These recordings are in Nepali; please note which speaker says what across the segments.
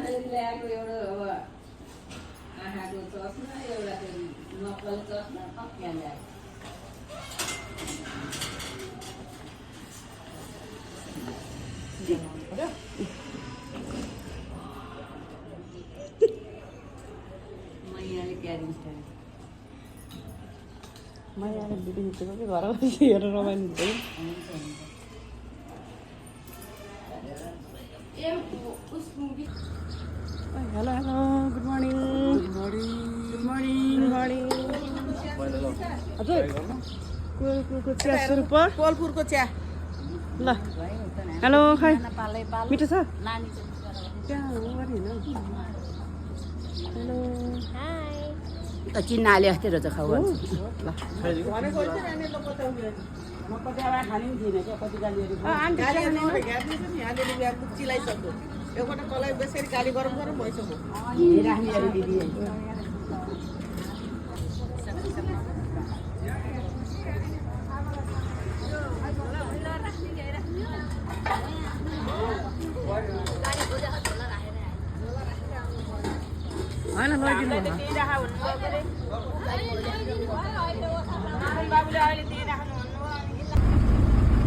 Speaker 1: ल्याएको एउटा अब आँखाको चस्मा एउटा नक्कल चस्मा पक्का ल्याएको मैयाले क्यारिन्छ
Speaker 2: मैयाले भिडियो खिचेको कि घर बसी हेरेर रमाइलो हुन्छ hello hello good morning good morning हजुर कोलपुरको चिया स्वरूप
Speaker 3: कोलपुरको चिया
Speaker 2: ल हेलो खै मिठो छ त्यहाँ हो नि हेलो
Speaker 1: त चिन्नाले अस्ति रहेछ खाऊ
Speaker 2: ल
Speaker 3: चिलाइसक्यो एउटा कलाई बेसरी गाली गरम गरम भइसक्यो
Speaker 2: होइन लैदिनु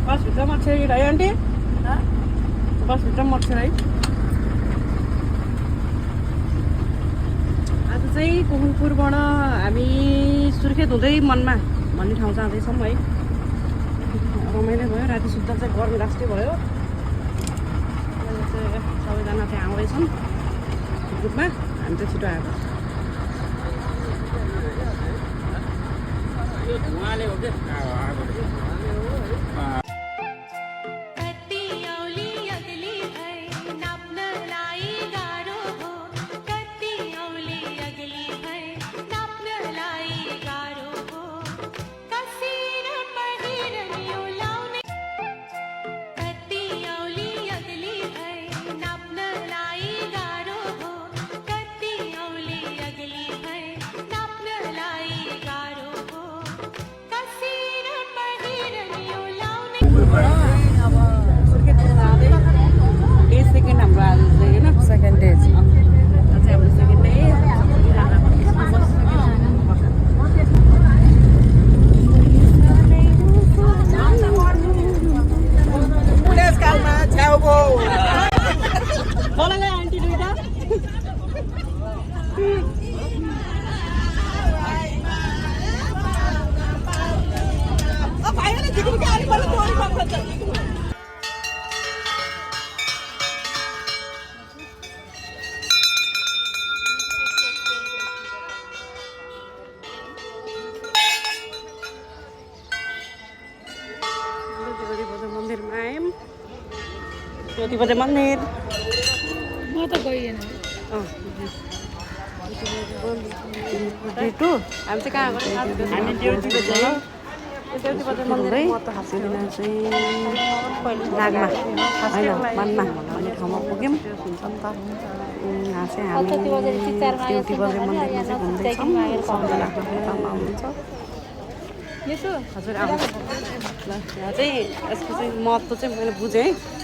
Speaker 2: बसभित्र मच्छर है आन्टी बसभित्र मच्छर है आज चाहिँ कोहलपुरबाट हामी सुर्खेत हुँदै मनमा भन्ने ठाउँ जाँदैछौँ है रमाइलो भयो राति सुत्दा चाहिँ गर्मी राष्ट्रिय भयो सबैजना चाहिँ आउँदैछन् ग्रुपमा हामी चाहिँ छिटो आएको ज्योति बजे मन्दिर
Speaker 4: म त गइएन
Speaker 2: टु हामी चाहिँ कहाँ हामी देउती बजार मन्दिर चाहिँ नागमा होइन मनमा भन्ने ठाउँमा पुग्यौँ यहाँ चाहिँ हामी देउती बजार मन्दिरमा चाहिँ घुम्दैछौँ सबैजना आफ्नो ठाउँमा आउनुहुन्छ हजुर आउँछ ल यहाँ चाहिँ यसको चाहिँ महत्त्व चाहिँ मैले बुझेँ है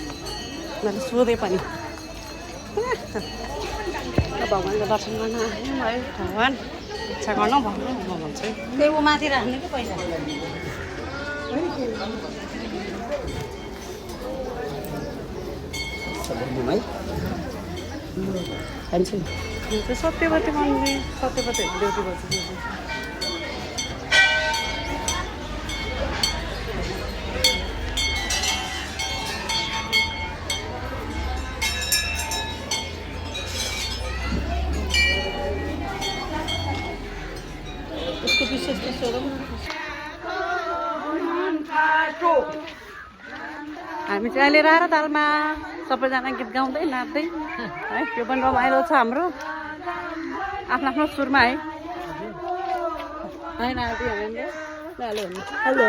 Speaker 2: मैले सोधेँ पनि भगवान्को दर्शन गर्न आयौँ है भगवान् इच्छा गर्नु भन्नु म भन्छु
Speaker 1: त्यही माथि राख्ने कि पैसा
Speaker 2: खान्छु सत्यवती मन्दिर सत्यवती देउती बजार हामी चाहिँ अहिले रारा तालमा सबैजना गीत गाउँदै नाच्दै है त्यो पनि रमाइलो छ हाम्रो आफ्नो आफ्नो सुरमा है होइन हेलो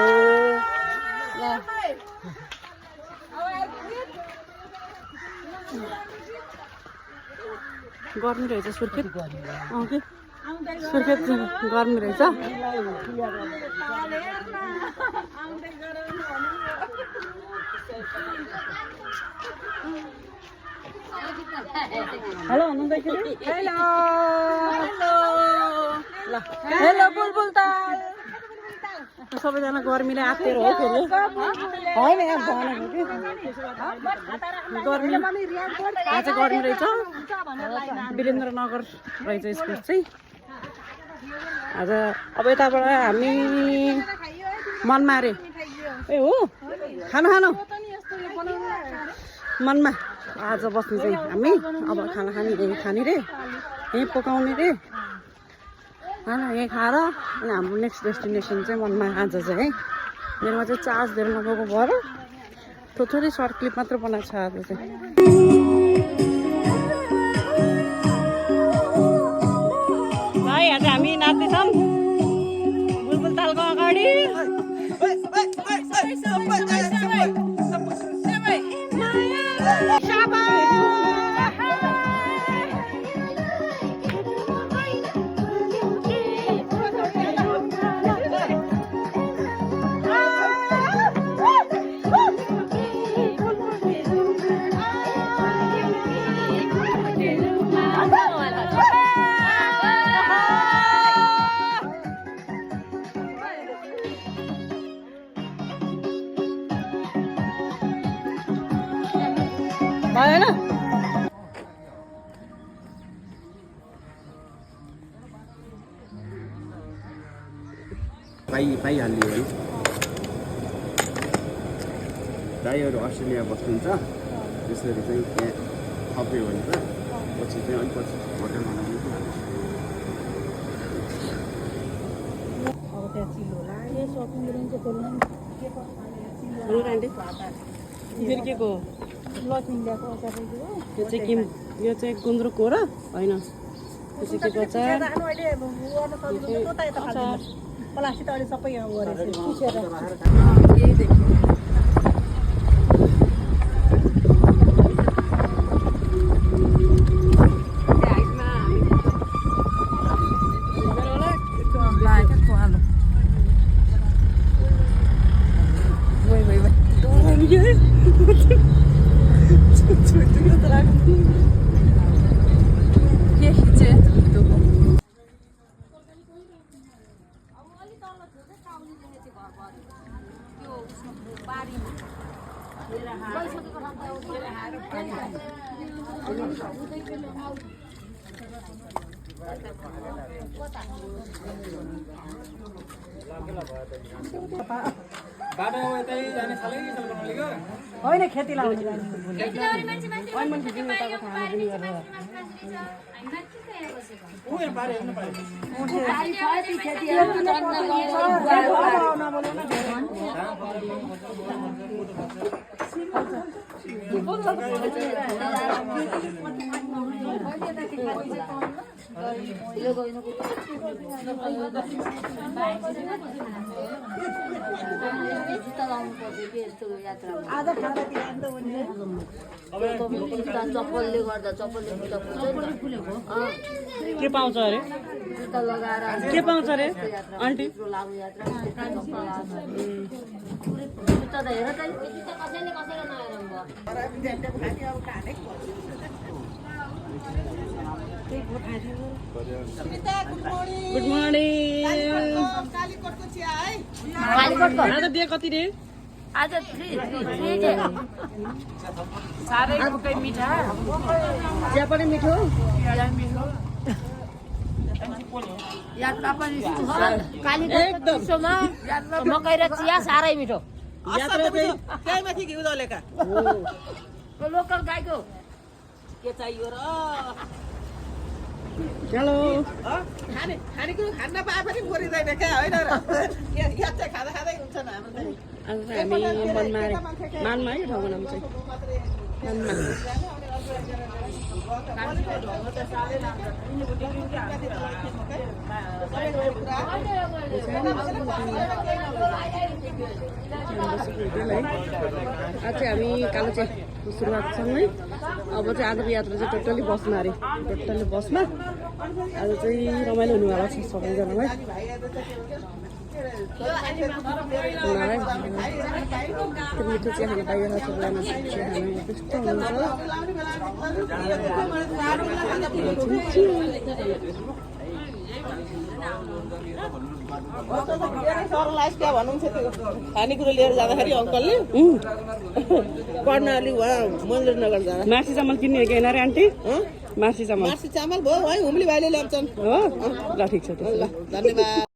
Speaker 2: ल गर्मी रहेछ सुर्खेत कि सुर्खेत गर्मी रहेछ हेलो भन्नुहुन्छ एकचोटि हेलो ल हेलो बुलबुल ताल सबैजना गर्मीले आत्तेर हो फेरि होइन यहाँ भनेको कि गर्मी आज चाहिँ गर्मी रहेछ वीरेन्द्रनगर रहेछ स्कुल चाहिँ आज अब यताबाट हामी मनमारे ए हो खानु खानु मनमा आज बस्ने चाहिँ हामी अब खाना खाने रे यहीँ पकाउने रे खाना यहीँ खाएर अनि हाम्रो नेक्स्ट डेस्टिनेसन चाहिँ मनमा आज चाहिँ है मेरोमा चाहिँ चार्ज दिएर नगएको भएर थोरै सर्ट क्लिप मात्र बनाएको छ आज चाहिँ भाइ आज हामी नाच्दैछौँ बुलबुल तालको अगाडि भएन
Speaker 5: पाइहाल्यो है दाइहरू अस्ट्रेलिया बस्नुहुन्छ त्यसरी चाहिँ त्यहाँ थप्यो भने त पछि चाहिँ अलिक पछि होटल बनाउनु
Speaker 2: फेरि के को यो चाहिँ गुन्द्रुक हो र होइन यो चाहिँ के गर्छ
Speaker 3: प्लास्टिक त अहिले सबै यहाँ गरेछ पुछेर होइन खेती लाउने
Speaker 1: चप्पलले गर्दा चप्पलले
Speaker 2: के पाउँछ अरे के पाउँछ अरे आन्टी गुड मर्निङ आज दिए कति रे
Speaker 1: आज साह्रै मिठा
Speaker 2: चिया पनि मिठो
Speaker 1: यात्रा पनि कालीमा मकै र चिया साह्रै मिठो
Speaker 3: त्यहीमाथि घिउ दलेका
Speaker 1: लोकल गाईको
Speaker 3: के चाहियो र
Speaker 2: हेलो
Speaker 3: खानेकुरो खान पाए पनि मरिँदैन क्या होइन र यहाँ चाहिँ खाँदा खाँदै हुन्छ नि हाम्रो चाहिँ
Speaker 2: आज चाहिँ हामी मानमा है ठाउँको नाम चाहिँ मानमा आज चाहिँ हामी कालोचियाको सुरुवातसँगै अब चाहिँ आजको यात्रा चाहिँ टोटल्ली बसमा अरे टोटल्ली बसमा आज चाहिँ रमाइलो हुनेवाला छ सबैजनालाई मिठो चिया खान पाइयो सबैजना चिया खानु त्यस्तो
Speaker 3: सरलाई क्या भन्नुहुन्छ त्यो खानेकुरो लिएर जाँदाखेरि अङ्कलले पढ्न अलिक उहाँ मन्दिरनगर जाँदा
Speaker 2: मार्सी चामल किन्ने हो कि होइन रे आन्टी मार्सी चामल
Speaker 3: मार्सी चामल भयो है हुम्ली भाइले ल्याउँछन्
Speaker 2: हो ल ठिक छ त्यसो
Speaker 3: ल धन्यवाद